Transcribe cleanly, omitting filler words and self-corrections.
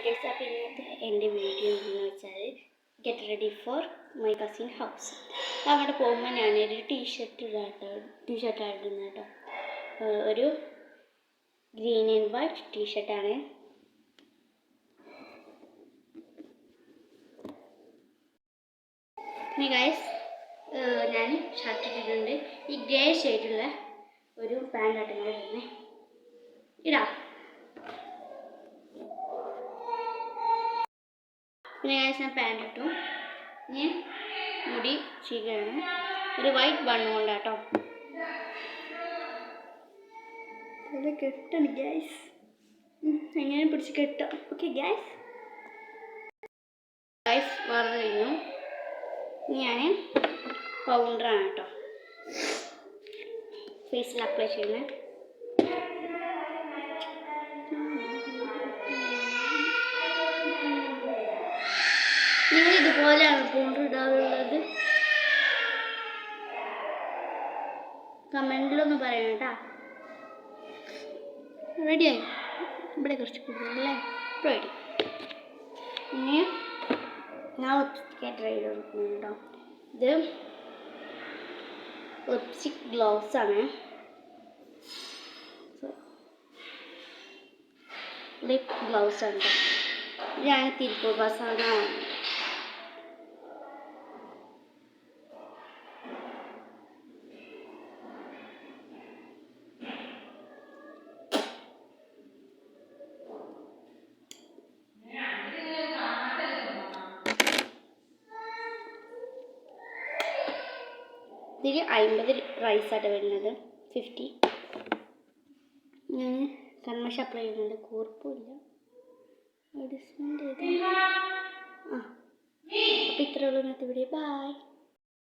Guys, അപ്പോൾ ഇന്നത്തെ എൻ്റെ വീഡിയോ എന്ന് വെച്ചാൽ get ready for my cousin house. അങ്ങോട്ട് പോകുമ്പോൾ ഞാനൊരു ടീഷർട്ടാണ് ഇടുന്നത് കേട്ടോ. ഒരു ഗ്രീൻ ആൻഡ് വൈറ്റ് ടീഷർട്ടാണ്. പിന്നെ ഗൈസ്, ഞാൻ ഷർട്ട് ഇട്ടിട്ടുണ്ട്. ഈ ഗ്രേ ഷെയ്ഡുള്ള ഒരു പാൻറ്റാണ് ഇടുന്നത്. ഇടാം. പിന്നെ ഞാൻ പാൻറ് ഇട്ടു. ഇനി മുടി ചീകയാണ്. ഒരു വൈറ്റ് ബണ്ണ് കൊണ്ടാട്ടോ. അത് കെട്ടാണ് ഗ്യാസ്. എങ്ങനെ പിടിച്ച് കെട്ടാം. ഓക്കെ ഗ്യാസ് വറു കഴിഞ്ഞു. ഇനി ഞാൻ പൗഡറാണ് കേട്ടോ ഫേസിൽ അപ്ലൈ ചെയ്യുന്നത്. നിങ്ങൾ ഇതുപോലെയാണ് പൗഡർ ഇടാറുള്ളത്? കമൻറ്റിലൊന്ന് പറയണം കേട്ടോ. റെഡിയായി. ഇവിടെ കുറച്ച് കൂടുതലല്ലേ? റെഡി. ഇനി ഞാൻ ലിപ്സ്റ്റിക്ക് ട്രൈ ചെയ്ത് കൊടുക്കുന്നു കേട്ടോ. ഇത് ലിപ്സ്റ്റിക് ഗ്ലൗസ് ആണ്. ലിപ് ഗ്ലൗസ് ആണ് കേട്ടോ. ഞാൻ തിരുപ്പൂർ ബസാറിനാണ്. ഇതിൽ 50 റൈസായിട്ട് വരുന്നത്, 50. ഞാൻ കൺമഷ അപ്ലൈ ചെയ്യുന്നുണ്ട്. കൂർപ്പമില്ല. അപ്പോൾ ഇത്രയുള്ള ഇന്നത്തെ വീഡിയോ. ബൈ.